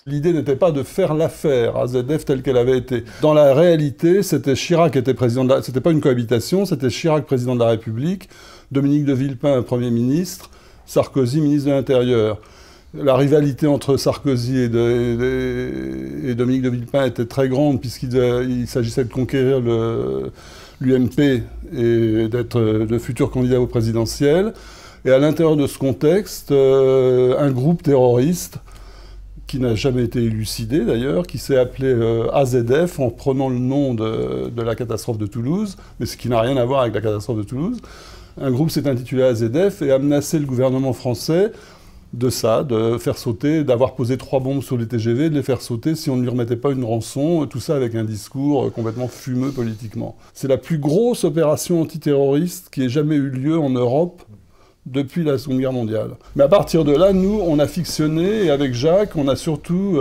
L'idée n'était pas de faire l'affaire AZF telle qu'elle avait été. Dans la réalité, c'était Chirac qui était président de la... C'était pas une cohabitation, c'était Chirac président de la République, Dominique de Villepin Premier ministre, Sarkozy ministre de l'Intérieur. La rivalité entre Sarkozy et Dominique de Villepin était très grande puisqu'il s'agissait de conquérir l'UMP et d'être le futur candidat au présidentiel. Et à l'intérieur de ce contexte, un groupe terroriste, qui n'a jamais été élucidé d'ailleurs, qui s'est appelé AZF en prenant le nom de la catastrophe de Toulouse, mais ce qui n'a rien à voir avec la catastrophe de Toulouse. Un groupe s'est intitulé AZF et a menacé le gouvernement français de faire sauter, d'avoir posé 3 bombes sur les TGV, de les faire sauter si on ne lui remettait pas une rançon, tout ça avec un discours complètement fumeux politiquement. C'est la plus grosse opération antiterroriste qui ait jamais eu lieu en Europe depuis la Seconde Guerre mondiale. Mais à partir de là, nous, on a fictionné, et avec Jacques, on a surtout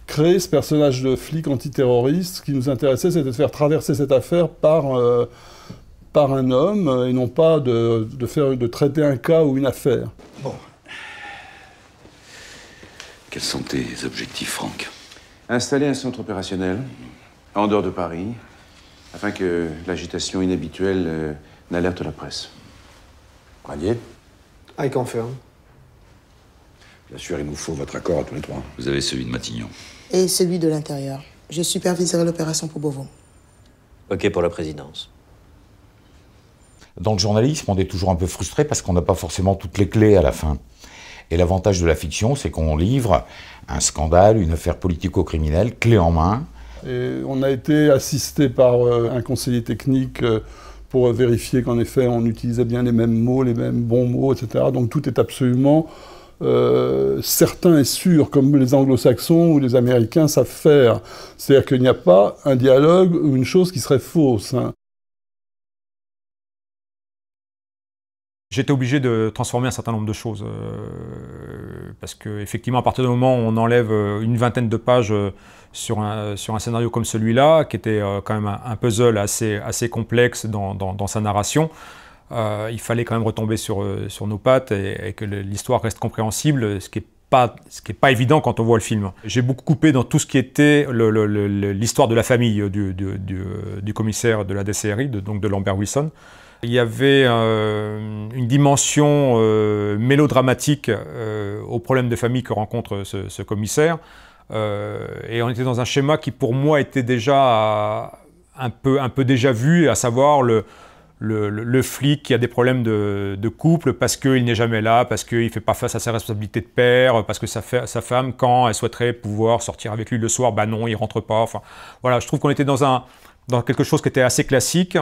créé ce personnage de flic antiterroriste. Ce qui nous intéressait, c'était de faire traverser cette affaire par un homme, et non pas de traiter un cas ou une affaire. Bon. Quels sont tes objectifs, Franck? Installer un centre opérationnel, en dehors de Paris, afin que l'agitation inhabituelle n'alerte la presse. Rallier? I confirm. Bien sûr, il nous faut votre accord à tous les 3. Vous avez celui de Matignon. Et celui de l'Intérieur. Je superviserai l'opération pour Beauvau. OK pour la présidence. Dans le journalisme, on est toujours un peu frustré parce qu'on n'a pas forcément toutes les clés à la fin. Et l'avantage de la fiction, c'est qu'on livre un scandale, une affaire politico-criminelle, clé en main. Et on a été assisté par un conseiller technique pour vérifier qu'en effet, on utilisait bien les mêmes mots, les mêmes bons mots, etc. Donc tout est absolument certain et sûr, comme les anglo-saxons ou les américains savent faire. C'est-à-dire qu'il n'y a pas un dialogue ou une chose qui serait fausse, hein. J'étais obligé de transformer un certain nombre de choses, parce qu'effectivement, à partir du moment où on enlève une vingtaine de pages sur un scénario comme celui-là, qui était quand même un puzzle assez complexe dans sa narration, il fallait quand même retomber sur nos pattes et que l'histoire reste compréhensible, ce qui est pas évident quand on voit le film. J'ai beaucoup coupé dans tout ce qui était l'histoire de la famille du commissaire de la DCRI, donc de Lambert Wilson. Il y avait une dimension mélodramatique au problème de famille que rencontre ce commissaire. Et on était dans un schéma qui, pour moi, était déjà un peu déjà vu, à savoir le flic qui a des problèmes de couple parce qu'il n'est jamais là, parce qu'il ne fait pas face à ses responsabilités de père, parce que sa femme, quand elle souhaiterait pouvoir sortir avec lui le soir, bah non, il ne rentre pas. Enfin, voilà, je trouve qu'on était dans quelque chose qui était assez classique.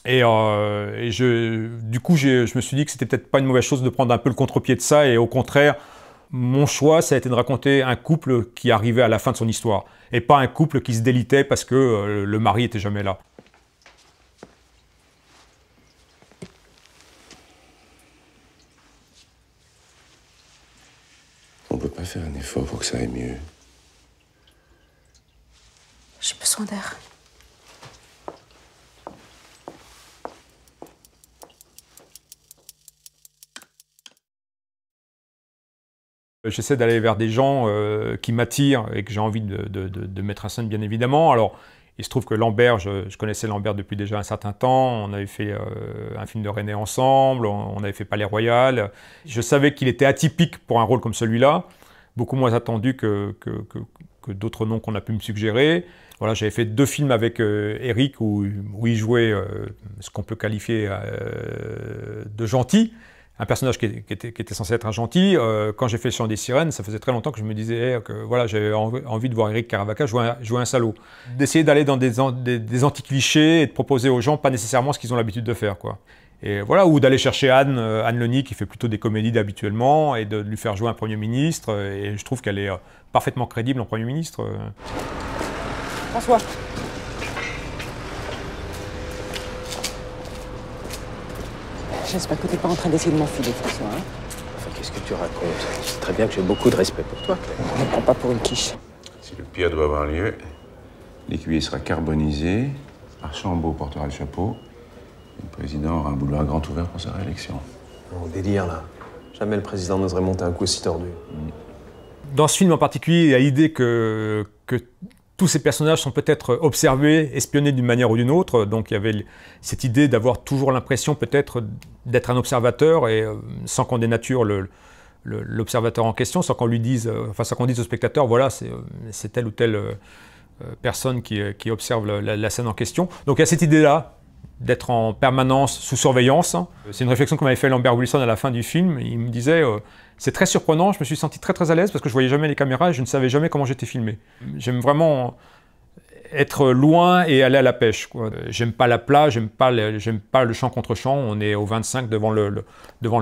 Et du coup, je me suis dit que c'était peut-être pas une mauvaise chose de prendre un peu le contre-pied de ça. Et au contraire, mon choix, ça a été de raconter un couple qui arrivait à la fin de son histoire. Et pas un couple qui se délitait parce que le mari était jamais là. On peut pas faire un effort pour que ça aille mieux. J'ai besoin d'air. J'essaie d'aller vers des gens qui m'attirent et que j'ai envie de mettre en scène, bien évidemment. Alors, il se trouve que Lambert, je connaissais Lambert depuis déjà un certain temps. On avait fait un film de René ensemble, on avait fait Palais Royal. Je savais qu'il était atypique pour un rôle comme celui-là, beaucoup moins attendu que d'autres noms qu'on a pu me suggérer. Voilà, j'avais fait 2 films avec Eric où il jouait ce qu'on peut qualifier de gentil. Un personnage qui était censé être un gentil. Quand j'ai fait Le Chant des Sirènes, ça faisait très longtemps que je me disais que voilà, j'avais envie de voir Éric Caravaca jouer un salaud. D'essayer d'aller dans des anti-clichés et de proposer aux gens pas nécessairement ce qu'ils ont l'habitude de faire, quoi. Et voilà, ou d'aller chercher Anne Lenny, qui fait plutôt des comédies habituellement, et de lui faire jouer un Premier ministre. Et je trouve qu'elle est parfaitement crédible en Premier ministre. François. J'espère que t'es pas en train d'essayer de m'enfiler, François, hein. Enfin, qu'est-ce que tu racontes? C'est très bien que j'ai beaucoup de respect pour toi, Claire. Ne me prends pas pour une quiche. Si le pire doit avoir lieu, l'écuyer sera carbonisé, Archambault portera le chapeau, et le président aura un boulevard grand ouvert pour sa réélection. On délire, là. Jamais le président n'oserait monter un coup aussi tordu. Dans ce film en particulier, il y a l'idée que tous ces personnages sont peut-être observés, espionnés d'une manière ou d'une autre. Donc il y avait cette idée d'avoir toujours l'impression peut-être d'être un observateur et sans qu'on dénature l'observateur en question, sans qu'on lui dise, sans qu'on dise au spectateur, voilà, c'est telle ou telle personne qui observe la scène en question. Donc il y a cette idée-là d'être en permanence sous surveillance. C'est une réflexion que m'avait fait Lambert Wilson à la fin du film. Il me disait c'est très surprenant, je me suis senti très très à l'aise parce que je voyais jamais les caméras et je ne savais jamais comment j'étais filmé. J'aime vraiment être loin et aller à la pêche, quoi. J'aime pas la plage, j'aime pas le champ contre champ. On est au 25 devant le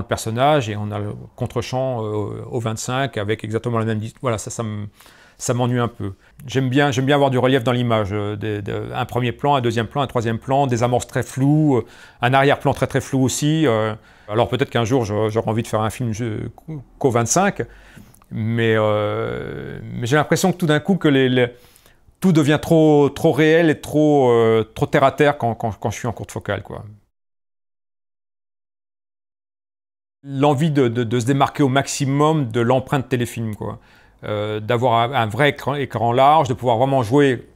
personnage et on a le contre-champ au 25 avec exactement la même distance. Voilà, ça m'ennuie un peu. J'aime bien avoir du relief dans l'image, un premier plan, un deuxième plan, un troisième plan, des amorces très floues, un arrière-plan très très flou aussi. Alors peut-être qu'un jour j'aurai envie de faire un film qu'au 25, mais j'ai l'impression que tout d'un coup que tout devient trop réel et trop terre à terre quand je suis en courte focale, quoi. L'envie de se démarquer au maximum de l'empreinte téléfilm, quoi. D'avoir un vrai écran large, de pouvoir vraiment jouer.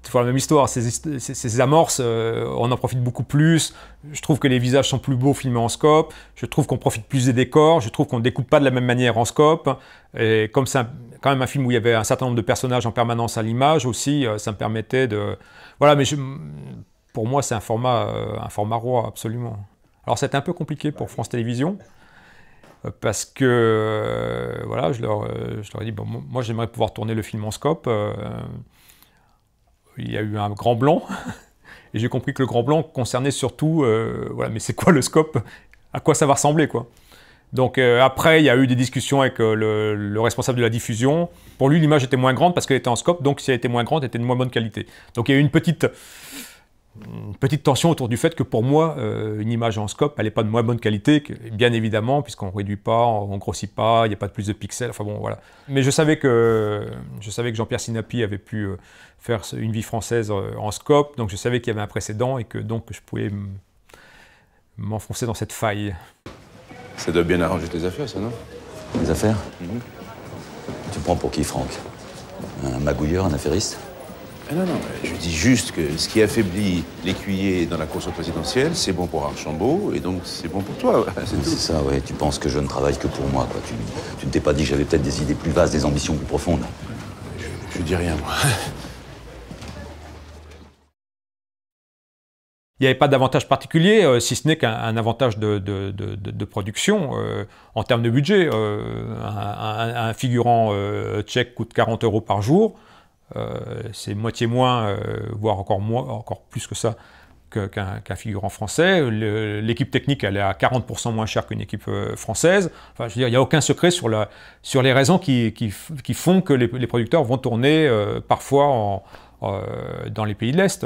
C'est la même histoire, ces amorces, on en profite beaucoup plus. Je trouve que les visages sont plus beaux filmés en scope. Je trouve qu'on profite plus des décors. Je trouve qu'on ne découpe pas de la même manière en scope. Et comme c'est quand même un film où il y avait un certain nombre de personnages en permanence à l'image aussi, ça me permettait de... Voilà, mais pour moi, c'est un format roi, absolument. Alors, c'était un peu compliqué pour France Télévisions. Parce que, voilà, je leur ai dit, bon, moi j'aimerais pouvoir tourner le film en scope. Il y a eu un grand blanc, et j'ai compris que le grand blanc concernait surtout, voilà, mais c'est quoi le scope? À quoi ça va ressembler, quoi? Donc après, il y a eu des discussions avec le responsable de la diffusion. Pour lui, l'image était moins grande parce qu'elle était en scope, donc si elle était moins grande, elle était de moins bonne qualité. Donc il y a eu une petite tension autour du fait que pour moi, une image en scope, elle n'est pas de moins bonne qualité, bien évidemment, puisqu'on ne réduit pas, on ne grossit pas, il n'y a pas de plus de pixels, enfin bon, voilà. Mais je savais que Jean-Pierre Sinapi avait pu faire Une vie française en scope, donc je savais qu'il y avait un précédent et que donc je pouvais m'enfoncer dans cette faille. Ça doit bien arranger tes affaires, ça, non? Les affaires? Tu prends pour qui, Franck? Un magouilleur, un affairiste? Non, je dis juste que ce qui affaiblit l'écuyer dans la course présidentielle, c'est bon pour Archambault, et donc c'est bon pour toi, c'est tout. C'est ça, ouais. Tu penses que je ne travaille que pour moi, quoi. Tu ne t'es pas dit que j'avais peut-être des idées plus vastes, des ambitions plus profondes? Je dis rien, moi. Il n'y avait pas d'avantage particulier, si ce n'est qu'un avantage de production. En termes de budget, un figurant tchèque coûte 40 € par jour. C'est moitié moins, voire encore plus que ça, qu'un figurant français. L'équipe technique, elle est à 40% moins chère qu'une équipe française. Enfin, je veux dire, il n'y a aucun secret sur les raisons qui font que les producteurs vont tourner parfois dans les pays de l'Est.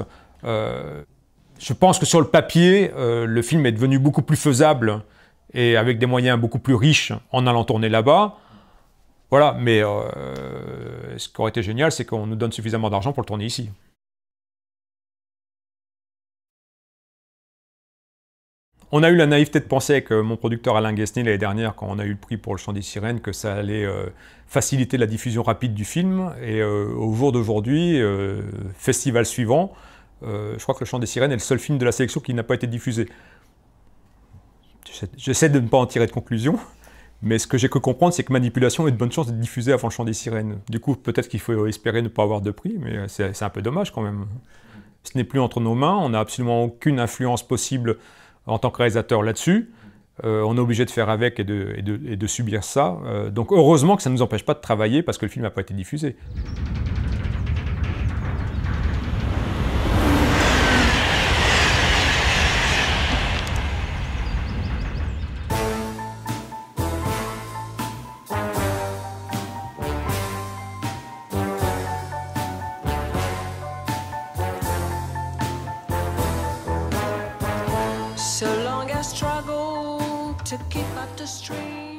Je pense que sur le papier, le film est devenu beaucoup plus faisable et avec des moyens beaucoup plus riches en allant tourner là-bas. Voilà, mais ce qui aurait été génial, c'est qu'on nous donne suffisamment d'argent pour le tourner ici. On a eu la naïveté de penser avec mon producteur Alain Guesnier l'année dernière, quand on a eu le prix pour Le Chant des Sirènes, que ça allait faciliter la diffusion rapide du film. Et au jour d'aujourd'hui, festival suivant, je crois que Le Chant des Sirènes est le seul film de la sélection qui n'a pas été diffusé. J'essaie de ne pas en tirer de conclusion. Mais ce que j'ai cru comprendre, c'est que Manipulation a de bonnes chances d'être diffusé avant Le Chant des Sirènes. Du coup, peut-être qu'il faut espérer ne pas avoir de prix, mais c'est un peu dommage quand même. Ce n'est plus entre nos mains, on n'a absolument aucune influence possible en tant que réalisateur là-dessus. On est obligé de faire avec et de subir ça. Donc heureusement que ça ne nous empêche pas de travailler parce que le film n'a pas été diffusé. So long I struggle to keep up the stream.